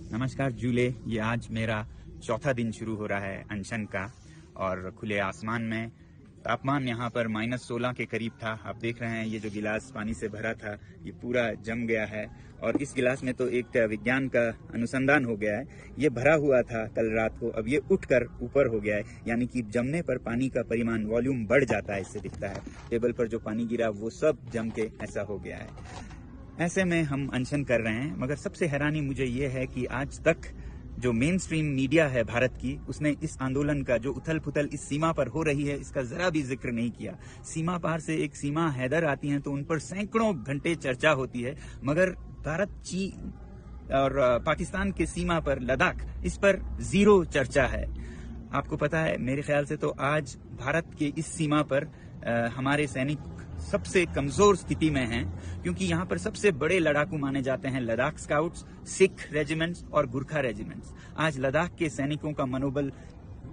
नमस्कार जूले, ये आज मेरा चौथा दिन शुरू हो रहा है अनशन का। और खुले आसमान में तापमान यहाँ पर -16 के करीब था। आप देख रहे हैं ये जो गिलास पानी से भरा था ये पूरा जम गया है और इस गिलास में तो एक विज्ञान का अनुसंधान हो गया है। ये भरा हुआ था कल रात को, अब ये उठकर ऊपर हो गया है, यानी कि जमने पर पानी का परिमाण वॉल्यूम बढ़ जाता है। इससे दिखता है टेबल पर जो पानी गिरा वो सब जम के ऐसा हो गया है। ऐसे में हम अनशन कर रहे हैं, मगर सबसे हैरानी मुझे ये है कि आज तक जो मेन स्ट्रीम मीडिया है भारत की, उसने इस आंदोलन का जो उथल पुथल इस सीमा पर हो रही है इसका जरा भी जिक्र नहीं किया। सीमा पार से एक सीमा हैदर आती है तो उन पर सैकड़ों घंटे चर्चा होती है, मगर भारत, चीन और पाकिस्तान के सीमा पर लद्दाख, इस पर जीरो चर्चा है। आपको पता है, मेरे ख्याल से तो आज भारत के इस सीमा पर हमारे सैनिक सबसे कमजोर स्थिति में हैं, क्योंकि यहाँ पर सबसे बड़े लड़ाकू माने जाते हैं लद्दाख स्काउट्स, सिख रेजिमेंट्स और गुरखा रेजिमेंट्स। आज लद्दाख के सैनिकों का मनोबल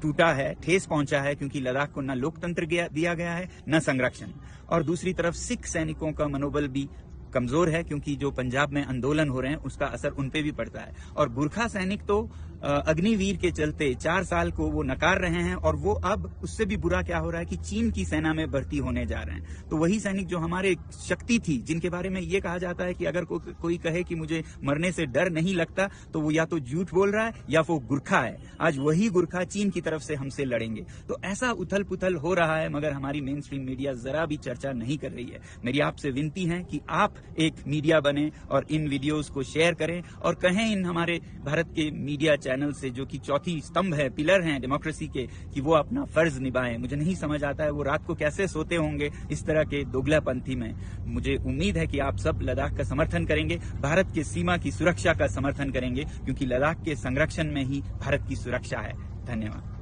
टूटा है, ठेस पहुंचा है, क्योंकि लद्दाख को न लोकतंत्र दिया गया है न संरक्षण। और दूसरी तरफ सिख सैनिकों का मनोबल भी कमजोर है, क्योंकि जो पंजाब में आंदोलन हो रहे हैं उसका असर उन पे भी पड़ता है। और गुरखा सैनिक तो अग्निवीर के चलते 4 साल को वो नकार रहे हैं, और वो अब उससे भी बुरा क्या हो रहा है कि चीन की सेना में भर्ती होने जा रहे हैं। तो वही सैनिक जो हमारे शक्ति थी, जिनके बारे में ये कहा जाता है कि अगर कोई कहे कि मुझे मरने से डर नहीं लगता तो वो या तो झूठ बोल रहा है या वो गुरखा है। आज वही गुरखा चीन की तरफ से हमसे लड़ेंगे। तो ऐसा उथल पुथल हो रहा है, मगर हमारी मेन स्ट्रीम मीडिया जरा भी चर्चा नहीं कर रही है। मेरी आपसे विनती है कि आप एक मीडिया बने और इन वीडियोस को शेयर करें और कहें इन हमारे भारत के मीडिया चैनल से, जो कि चौथी स्तंभ है, पिलर हैं डेमोक्रेसी के, कि वो अपना फर्ज निभाएं। मुझे नहीं समझ आता है वो रात को कैसे सोते होंगे इस तरह के दोगलापंथी में। मुझे उम्मीद है कि आप सब लद्दाख का समर्थन करेंगे, भारत के सीमा की सुरक्षा का समर्थन करेंगे, क्योंकि लद्दाख के संरक्षण में ही भारत की सुरक्षा है। धन्यवाद।